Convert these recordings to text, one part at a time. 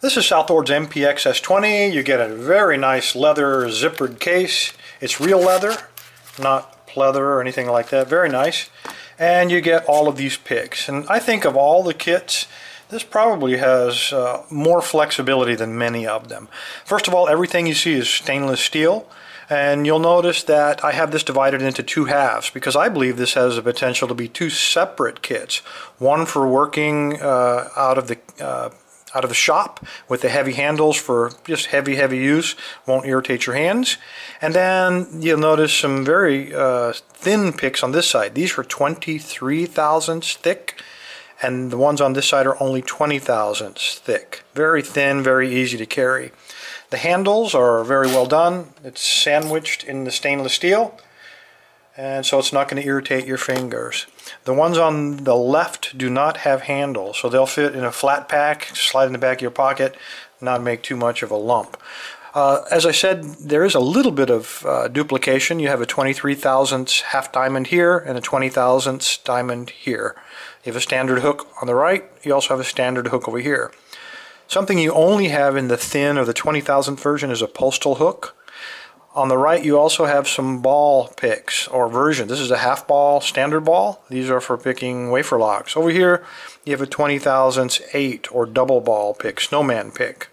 This is SouthOrd's MPXS 20. You get a very nice leather zippered case. It's real leather, not pleather or anything like that. Very nice. And you get all of these picks. And I think of all the kits, this probably has more flexibility than many of them. First of all, everything you see is stainless steel. And you'll notice that I have this divided into two halves because I believe this has the potential to be two separate kits. One for working out of the shop with the heavy handles for just heavy use, won't irritate your hands. And then you'll notice some very thin picks on this side. These are 23 thousandths thick, and the ones on this side are only 20 thousandths thick. Very thin, very easy to carry. The handles are very well done. It's sandwiched in the stainless steel, and so it's not going to irritate your fingers. The ones on the left do not have handles, so they'll fit in a flat pack, slide in the back of your pocket, not make too much of a lump. As I said, there is a little bit of duplication. You have a 23 thousandths half diamond here and a 20 thousandths diamond here. You have a standard hook on the right. You also have a standard hook over here. Something you only have in the thin or the 20 thousandth version is a postal hook. On the right you also have some ball picks or version. This is a half ball standard ball. These are for picking wafer locks. Over here you have a 20 thousandths 8 or double ball pick, snowman pick.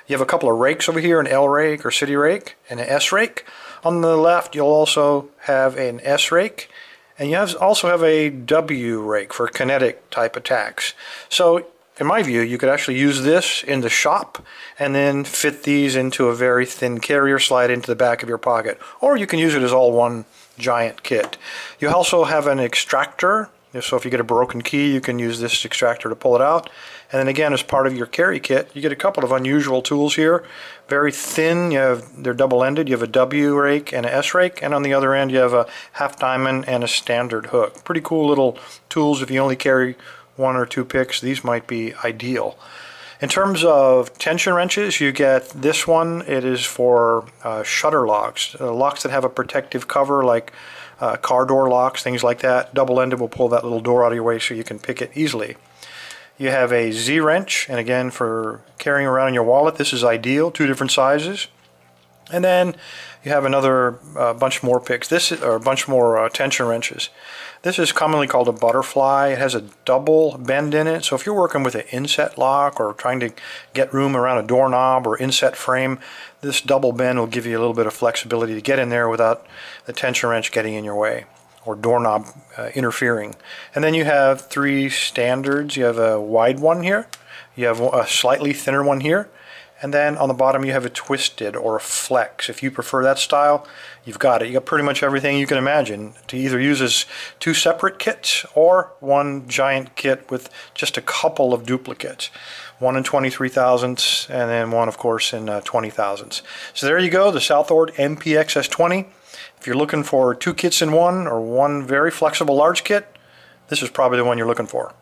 You have a couple of rakes over here, an L rake or city rake and an S rake. On the left you'll also have an S rake, and you also have a W rake for kinetic type attacks. So in my view, you could actually use this in the shop and then fit these into a very thin carrier, slide into the back of your pocket. Or you can use it as all one giant kit. You also have an extractor, so if you get a broken key, you can use this extractor to pull it out. And then again, as part of your carry kit, you get a couple of unusual tools here. Very thin, they're double-ended. You have a W rake and an S rake, and on the other end you have a half diamond and a standard hook. Pretty cool little tools. If you only carry one or two picks, these might be ideal. In terms of tension wrenches, you get this one. It is for shutter locks, locks that have a protective cover like car door locks, things like that. Double-ended will pull that little door out of your way so you can pick it easily. You have a Z wrench, and again for carrying around in your wallet, this is ideal, two different sizes. And then you have another bunch more picks. Or a bunch more tension wrenches. This is commonly called a butterfly. It has a double bend in it, so if you're working with an inset lock or trying to get room around a doorknob or inset frame, this double bend will give you a little bit of flexibility to get in there without the tension wrench getting in your way or doorknob interfering. And then you have three standards. You have a wide one here, you have a slightly thinner one here, and then on the bottom you have a twisted or a flex. If you prefer that style, you've got it. You got pretty much everything you can imagine to either use as two separate kits or one giant kit with just a couple of duplicates. One in 23 thousandths and then one of course in 20 thousandths. So there you go, the SouthOrd MPXS 20. If you're looking for two kits in one or one very flexible large kit, this is probably the one you're looking for.